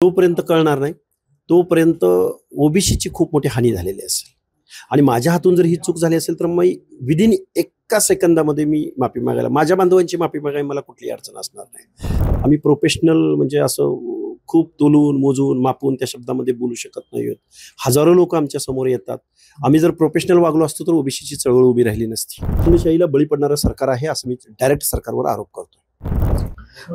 जोपर्यंत कळणार नाही तोपर्यंत ओबीसीची खूप मोठी हानी झालेली असेल आणि माझ्या हातून जर ही चूक झाली असेल तर मग विदिन एका सेकंदामध्ये मी माफी मागायला, माझ्या बांधवांची माफी मागायला मला कुठली अडचण असणार नाही. आम्ही प्रोफेशनल म्हणजे असं खूप तोलून मोजून मापून त्या शब्दामध्ये बोलू शकत नाही. हजारो लोक आमच्या समोर येतात. आम्ही जर प्रोफेशनल वागलो असतो तर ओबीसीची चळवळ उभी राहिली नसती. हुकुमशाहीला बळी पडणारं सरकार आहे असं मी डायरेक्ट सरकारवर आरोप करतो.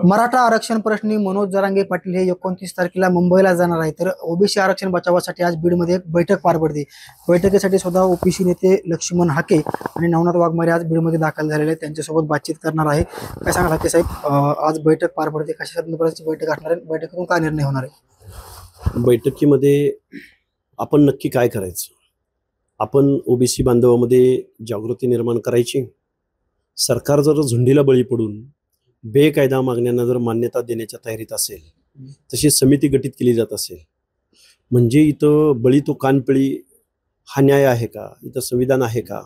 मराठा आरक्षण प्रश्नी मनोज जरांगे पाटील हे 29 तारखेला मुंबईला जाणार आहे. तर ओबीसी आरक्षण बचावासाठी आज बीडमध्ये एक बैठक पार पडते. बैठकीसाठी स्वतः ओबीसी नेते लक्ष्मण हाके आणि नवनाथ वाघमारे आज बीडमध्ये दाखल झालेले आहेत. त्यांच्यासोबत बातचीत करणार आहे. काय सांगाल हाके साहेब, आज बैठक पार पडते, कशा संदर्भाची बैठक असणार आहे, बैठकीतून काय निर्णय होणार आहे? बैठकीमध्ये आपण नक्की काय करायचं, आपण ओबीसी बांधवामध्ये जागृती निर्माण करायची. सरकार जर झुंडीला बळी पडून बेकायदा मागण्यांना जर मान्यता देण्याच्या तयारीत असेल, तशी समिती गठीत केली जात असेल, म्हणजे इथं बळी तो कानपिळी हा न्याय आहे का? इथं संविधान आहे का?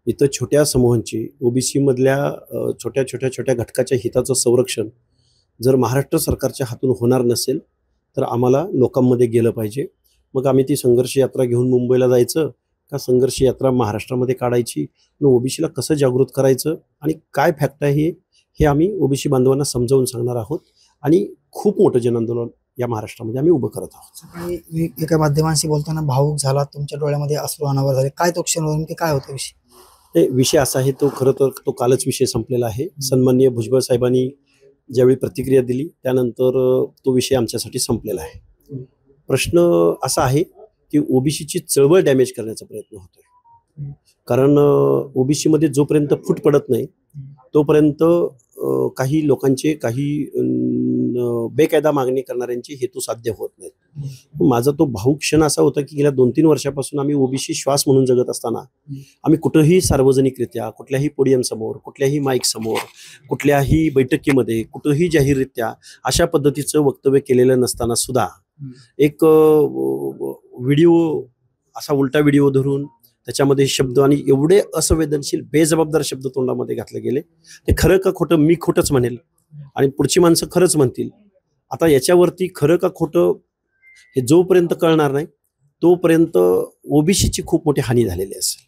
इथं छोट्या समूहांची, ओबीसी मधल्या छोट्या घटकाच्या हिताचं संरक्षण जर महाराष्ट्र सरकारच्या हातून होणार नसेल तर आम्हाला लोकांमध्ये गेलं पाहिजे. मग आम्ही ती संघर्ष यात्रा घेऊन मुंबईला जायचं का संघर्ष यात्रा महाराष्ट्रामध्ये काढायची, ओबीसीला कसं जागृत करायचं आणि काय फॅक्ट आहे हे आम्ही ओबीसी बांधवांना समजावून सांगणार आहोत आणि खूप मोठं जनआंदोलन या महाराष्ट्रामध्ये आम्ही उभं करत आहोत. सकाळी एका माध्यमांशी बोलताना भावूक झाला, तुमच्या डोळ्यामध्ये अश्रू अनावर झाले, काय तो क्षण नेमके काय होतं विषय? विषय असा आहे, तो खरं तर तो कालच विषय संपलेला आहे. सन्माननीय भुजबळ साहेबांनी ज्यावेळी प्रतिक्रिया दिली त्यानंतर तो विषय आमच्यासाठी संपलेला आहे. प्रश्न असा आहे की ओबीसीची चळवळ डॅमेज करण्याचा प्रयत्न होतोय. कारण ओबीसी मध्ये जोपर्यंत फूट पडत नाही तोपर्यंत काही लोकांचे, काही बेकायदा मागणी करणाऱ्यांचे हेतू साध्य होत नाहीत. माझा तो भावुक क्षण असा होता की गेल्या 2-3 वर्षापासून आम्ही ओबीसी श्वास म्हणून जगत असताना आम्ही कुठंही सार्वजनिकरित्या, कुठल्याही पोडियम समोर, कुठल्याही माईक समोर, कुठल्याही बैठकीमध्ये, कुठंही जाहीररित्या अशा पद्धतीचं वक्तव्य केलेलं नसताना सुद्धा एक व्हिडिओ, असा उलटा व्हिडिओ धरून त्याच्यामध्ये शब्द आणि एवढे असंवेदनशील बेजबाबदार शब्द तोंडामध्ये घातले गेले. ते खरं का खोटं मी खोटंच म्हणेल आणि पुढची माणसं खरंच म्हणतील. आता याच्यावरती खरं का खोटं हे जोपर्यंत कळणार नाही तोपर्यंत ओबीसीची खूप मोठी हानी झालेली असेल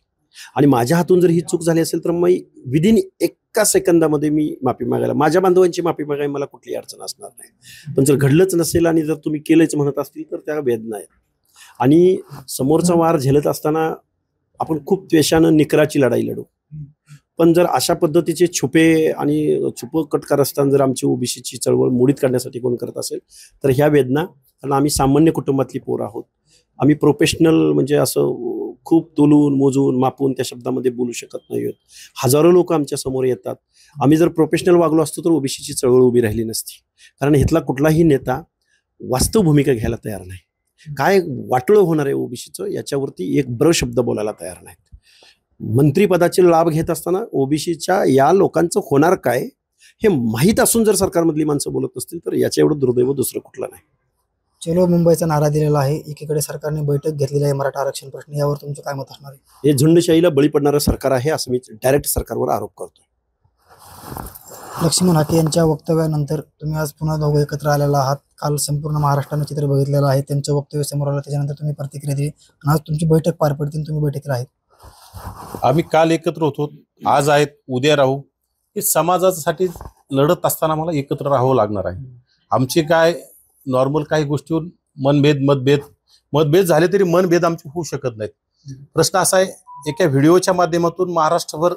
आणि माझ्या हातून जर ही चूक झाली असेल तर मग विदिन एका सेकंदामध्ये मी माफी मागायला, माझ्या बांधवांची माफी मागायला मला कुठली अडचण असणार नाही. पण जर घडलंच नसेल आणि जर तुम्ही केलंच म्हणत असतील तर त्या वेदना आहेत. आणि समोरचा वार झेलत असताना आपण खूप द्वेषानं निकराची लढाई लढू, पण जर अशा पद्धतीचे छुपे आणि कटकारस्थान जर आमची ओबीसीची चळवळ मोडीत काढण्यासाठी कोण करत असेल तर ह्या वेदना, कारण आम्ही सामान्य कुटुंबातली पोरं आहोत. आम्ही प्रोफेशनल म्हणजे असं खूप तोलून मोजून मापून त्या शब्दामध्ये बोलू शकत नाही. हजारो लोक आमच्या समोर येतात. आम्ही जर प्रोफेशनल वागलो असतो तर ओबीसीची चळवळ उभी राहिली नसती. कारण इथला कुठलाही नेता वास्तव भूमिका घ्यायला तयार नाही. काय वाटलं होणार आहे ओबीसीचं याच्यावरती एक ब्र शब्द बोलायला तयार नाहीत. मंत्रीपदाचे लाभ घेत असताना ओबीसीच्या या लोकांचं होणार काय हे माहीत असून जर सरकारमधली माणसं बोलत असतील तर याच्या एवढं दुर्दैव दुसरं कुठलं नाही. चलो मुंबईचा नारा दिलेला आहे. एकीकडे सरकारने बैठक घेतलेली आहे मराठा आरक्षण प्रश्न, यावर तुमचं काय मत असणार आहे? हे झुंडशाहीला बळी पडणारं सरकार आहे असं मी डायरेक्ट सरकारवर आरोप करतो. लक्ष्मण हाके यांच्या वक्तव्यानंतर तुम्ही आज पुन्हा दोघं एकत्र आलेला आहात. काल संपूर्ण महाराष्ट्राने चित्र बघितलेलं आहे. त्यांचं वक्तव्य समोर आलं, त्याच्यानंतर तुम्ही प्रतिक्रिया दिली आणि आज तुमची बैठक पार पडते, तुम्ही बैठकीला आहेत. आम्ही काल एकत्र होतो, आज आहेत, उद्या राहू. हे समाजासाठी लढत असताना मला एकत्र राहावं लागणार आहे. आमचे काय नॉर्मल काही गोष्टीवर मतभेद झाले तरी मनभेद आमचे होऊ शकत नाहीत. प्रश्न असा आहे, एका व्हिडिओच्या माध्यमातून महाराष्ट्रभर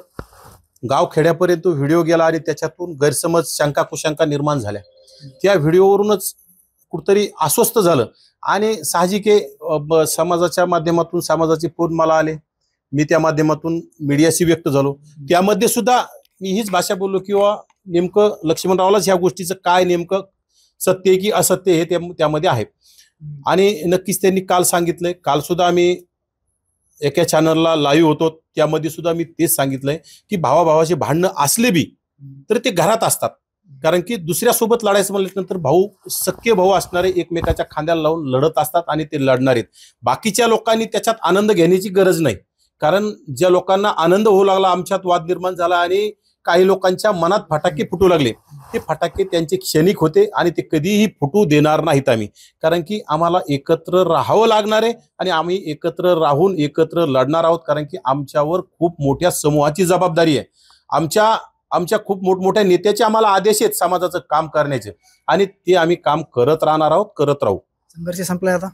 गाव खेड्यापर्यंत व्हिडिओ गेला आणि त्याच्यातून गैरसमज, शंका कुशंका निर्माण झाल्या. त्या व्हिडिओवरूनच कुठतरी अस्वस्थ झालं आणि साहजिक समाजाच्या माध्यमातून समाजाचे फोन मला आले, मी त्या माध्यमातून मीडियाशी व्यक्त झालो. त्यामध्ये सुद्धा मी हीच भाषा बोललो किंवा नेमकं लक्ष्मणरावलाच ह्या गोष्टीचं काय नेमकं सत्य की असत्य हे त्यामध्ये आहे. आणि नक्कीच त्यांनी काल सांगितलंय, काल सुद्धा आम्ही एका चॅनलला लाईव्ह होतो, त्यामध्ये सुद्धा मी तेच सांगितलंय की भावाभावाचे भांडणं असले बी तर ते घरात असतात. कारण की दुसऱ्यासोबत लढायचं म्हटल्यानंतर भाऊ, सख्खे भाऊ असणारे एकमेकाच्या खांद्याला लावून लढत असतात आणि ते लढणार आहेत. बाकीच्या लोकांनी त्याच्यात आनंद घेण्याची गरज नाही. कारण ज्या लोकांना आनंद होऊ लागला, आमच्यात वाद निर्माण झाला आणि काही लोकांच्या मनात फटाके फुटू लागले. ते फटाके त्यांचे क्षणिक होते आणि ते कधीही फुटू देणार नाहीत आम्ही. कारण की आम्हाला एकत्र राहावं लागणार आहे आणि आम्ही एकत्र राहून एकत्र लढणार आहोत. कारण की आमच्यावर खूप मोठ्या समूहाची जबाबदारी आहे. आमच्या खूप मोठमोठ्या नेत्याचे आम्हाला आदेश आहेत समाजाचं काम करण्याचे आणि ते आम्ही काम करत राहणार आहोत, करत राहू. संघर्ष संपलाय आता?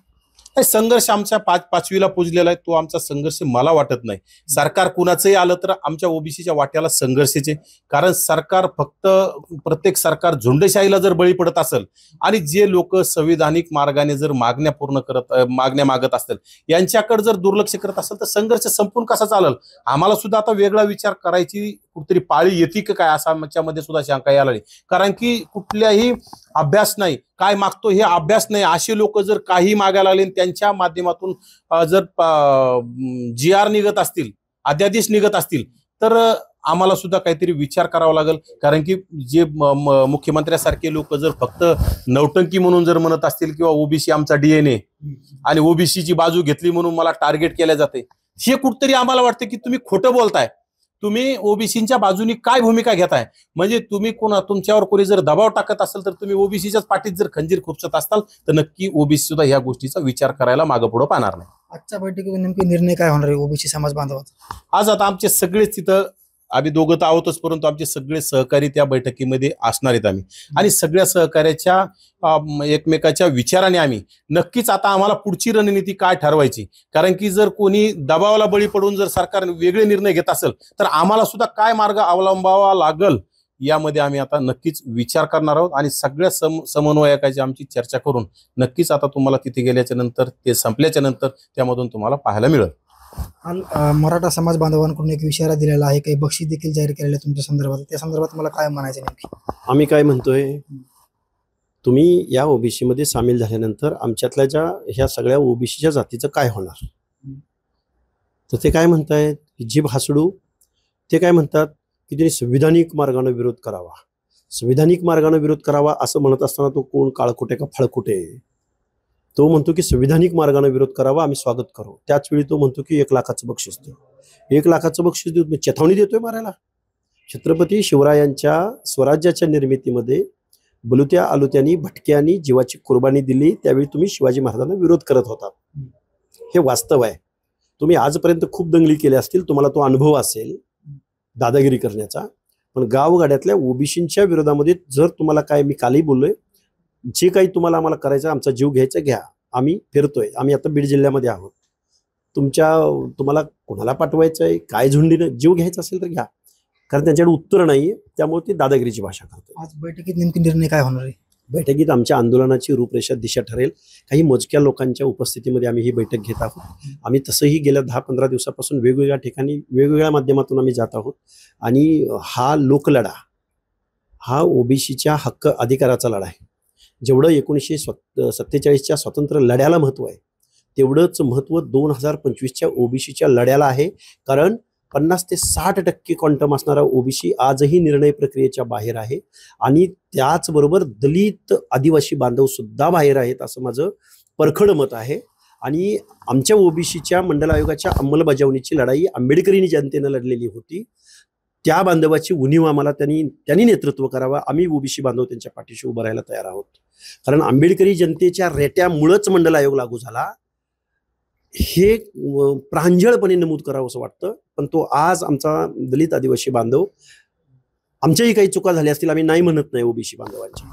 संघर्ष आमच्या पाचवीला पुजलेला आहे. तो आमचा संघर्ष मला वाटत नाही. सरकार कुणाचंही आलं तर आमच्या ओबीसीच्या वाट्याला संघर्षाचे. कारण सरकार फक्त प्रत्येक सरकार झुंडशाहीला जर बळी पडत असेल आणि जे लोक संविधानिक मार्गाने जर मागण्या मागत असतील यांच्याकडे जर दुर्लक्ष करत असेल तर संघर्ष संपून कसा चालेल. आम्हाला सुद्धा आता वेगळा विचार करायची कुठेतरी पाळी येते का काय असा आमच्यामध्ये सुद्धा शंका यायला लागली. कारण की कुठल्याही अभ्यास नाही, काय मागतो हे अभ्यास नाही, असे लोक जर काही मागायला लागले त्यांच्या माध्यमातून जर GR निघत असतील, अध्यादेश निघत असतील तर आम्हाला सुद्धा काहीतरी विचार करावा लागेल. कारण की जे मुख्यमंत्र्यासारखे लोक जर फक्त नौटंकी म्हणून जर म्हणत असतील किंवा ओबीसी आमचा DNA आणि ओबीसीची बाजू घेतली म्हणून मला टार्गेट केल्या जाते, हे कुठतरी आम्हाला वाटतं की तुम्ही खोटं बोलताय. तुम्ही ओबीसीच्या बाजूनी काय भूमिका घेताय? म्हणजे तुम्ही तुमच्यावर कोणी जर दबाव टाकत असेल तर तुम्ही ओबीसीच्याच पाठीत जर खंजीर खुपसत असाल तर नक्की ओबीसी सुद्धा ह्या गोष्टीचा विचार करायला मागं पुढे पाहणार नाही. आजच्या बैठकीत नेमके निर्णय काय होणार आहे ओबीसी समाज बांधवाचा? आज आता आमचे सगळेच तिथं आम्ही दोघं तर आहोतच, परंतु आमचे सगळे सहकारी त्या बैठकीमध्ये असणार आहेत आम्ही. आणि सगळ्या सहकार्याच्या एकमेकाच्या विचाराने आम्ही नक्कीच आता आम्हाला पुढची रणनीती काय ठरवायची. कारण की जर कोणी दबावाला बळी पडून जर सरकार वेगळे निर्णय घेत असेल तर आम्हाला सुद्धा काय मार्ग अवलंबावा लागल यामध्ये आम्ही आता नक्कीच विचार करणार आहोत. आणि सगळ्या समन्वयकाची आमची चर्चा करून नक्कीच आता तुम्हाला तिथे गेल्याच्या नंतर ते संपल्याच्या नंतर त्यामधून तुम्हाला पाहायला मिळेल. मराठा समाज बांधवांकडून एक इशारा दिलेला आहे, काही बक्षीस देखील जाहीर केलेले तुमच्या संदर्भात. त्या संदर्भात मला काय म्हणायचं नेमकी? आम्ही काय म्हणतोय, तुम्ही या ओबीसी मध्ये सामील झाल्यानंतर आमच्यातल्या ह्या सगळ्या ओबीसीच्या जातीचं काय होणार? तर ते काय म्हणतायत की जीभ हासडू ते काय म्हणतात की त्यांनी संविधानिक मार्गाने विरोध करावा. संविधानिक मार्गाने विरोध करावा असं म्हणत असताना तो कोण काळकुटे का फळकुटे? तो म्हणतो की संविधानिक मार्गाने विरोध करावा, आम्ही स्वागत करू. त्याच वेळी तो म्हणतो की 1 लाखाचं बक्षीस देऊ. 1 लाखाचं बक्षीस देऊ, चेतावणी देतोय मारायला. छत्रपती शिवरायांच्या स्वराज्याच्या निर्मितीमध्ये बलुत्या आलुत्यांनी भटक्यांनी जीवाची कुर्बानी दिली, त्यावेळी तुम्ही शिवाजी महाराजांना विरोध करत होता. हे वास्तव आहे. तुम्ही आजपर्यंत खूप दंगली केल्या असतील, तुम्हाला तो अनुभव असेल दादागिरी करण्याचा. पण गावगाड्यातल्या ओबीसींच्या विरोधामध्ये जर तुम्हाला काय, मी कालही बोललोय, जे काही तुम्हाला आम्हाला करायचं, आमचा जीव घ्यायचा घ्या. आम्ही फिरतोय, आम्ही आता बीड जिल्ह्यामध्ये आहोत. तुम्हाला कोणाला पाठवायचं आहे, काय झुंडीनं जीव घ्यायचा असेल तर घ्या. कारण त्यांच्याकडे उत्तर नाहीये, त्यामुळे ते दादागिरीची भाषा करतो. आज बैठकीत नेमके निर्णय काय होणार आहे? बैठकीत आमच्या आंदोलनाची रूपरेषा दिशा ठरेल. काही मोजक्या लोकांच्या उपस्थितीमध्ये आम्ही ही बैठक घेत आहोत. आम्ही तसंही गेल्या 10-15 दिवसापासून वेगवेगळ्या ठिकाणी वेगवेगळ्या माध्यमातून आम्ही जात आहोत. आणि हा लोकलढा, हा ओबीसीच्या हक्क अधिकाराचा लढा आहे. जेवढं 1947च्या स्वातंत्र्य लढ्याला महत्व आहे, तेवढंच महत्व 2025च्या ओबीसीच्या लढ्याला आहे. कारण 50 ते 60% क्वांटम असणारा ओबीसी आजही निर्णय प्रक्रियेच्या बाहेर आहे. आणि त्याचबरोबर दलित आदिवासी बांधव सुद्धा बाहेर आहेत, असं माझं परखड मत आहे. आणि आमच्या ओबीसीच्या मंडल आयोगाच्या अंमलबजावणीची लढाई आंबेडकरी जनतेनं लढलेली होती. त्या बांधवाची उणीव आम्हाला त्यांनी नेतृत्व करावा. आम्ही ओबीसी बांधव त्यांच्या पाठीशी उभं राहायला तयार आहोत. कारण आंबेडकरी जनतेच्या रेट्यामुळेच मंडल आयोग लागू झाला, हे प्रांजळपणे नमूद करावं असं वाटतं. पण तो आज आमचा दलित आदिवासी बांधव, आमच्याही काही चुका झाल्या असतील, आम्ही नाही म्हणत नाही ओबीसी बांधवांची,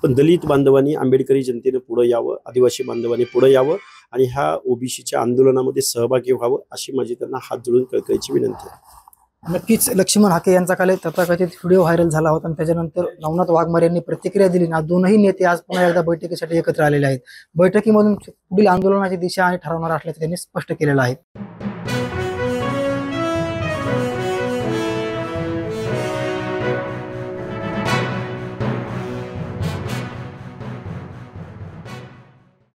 पण दलित बांधवांनी, आंबेडकरी जनतेने पुढे यावं, आदिवासी बांधवांनी पुढे यावं आणि ह्या ओबीसीच्या आंदोलनामध्ये सहभागी व्हावं, अशी माझी त्यांना हात जोडून कळकळीची विनंती आहे. नक्कीच लक्ष्मण हाके यांचा काल एक तथाकथित व्हिडिओ व्हायरल झाला होता आणि त्याच्यानंतर नवनाथ वाघमारे यांनी प्रतिक्रिया दिली. ना दोनही नेते आज पुन्हा एकदा बैठकीसाठी एकत्र आलेले आहेत. बैठकीमधून पुढील आंदोलनाची दिशा आणि ठरवणार असल्याचे त्यांनी स्पष्ट केलेलं आहे.